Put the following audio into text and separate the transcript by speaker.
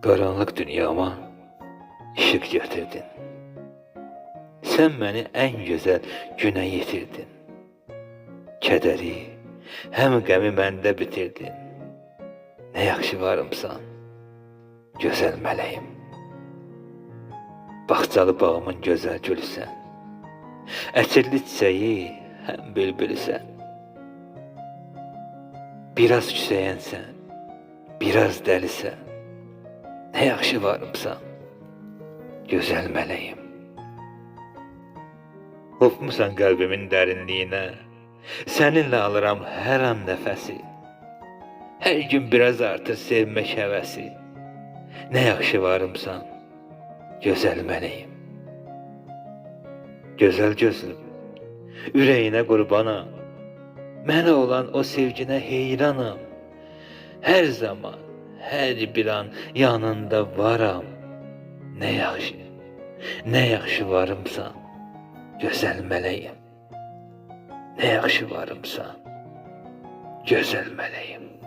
Speaker 1: Karanlık dünyama ışık getirdin. Sen beni en güzel güne yetirdin. Kədəri, həm qəmi məndə bitirdin. Ne yaxşı varımsan, gözəl mələyim. Bağçalı bağımın gözəl gülüsən. Ətirli çiçəyi, həm bülbülüsən. Biraz küsəyənsən, biraz dəlisən. Ne yaxşı varımsan, gözəl mələyim. Hopmusan qəlbimin dərinliyinə, səninlə alıram hər an nəfəsi. Hər gün biraz artır sevmək həvəsi. Ne yaxşı varımsan, gözəl mələyim. Gözəl gözlüm, ürəyinə qurbanam. Mənə olan o sevginə heyranam. Hər zaman, hər bir an yanında varam. Ne yaxşı varımsan, gözəl mələyim. Ne yaxşı varımsan, gözəl mələyim.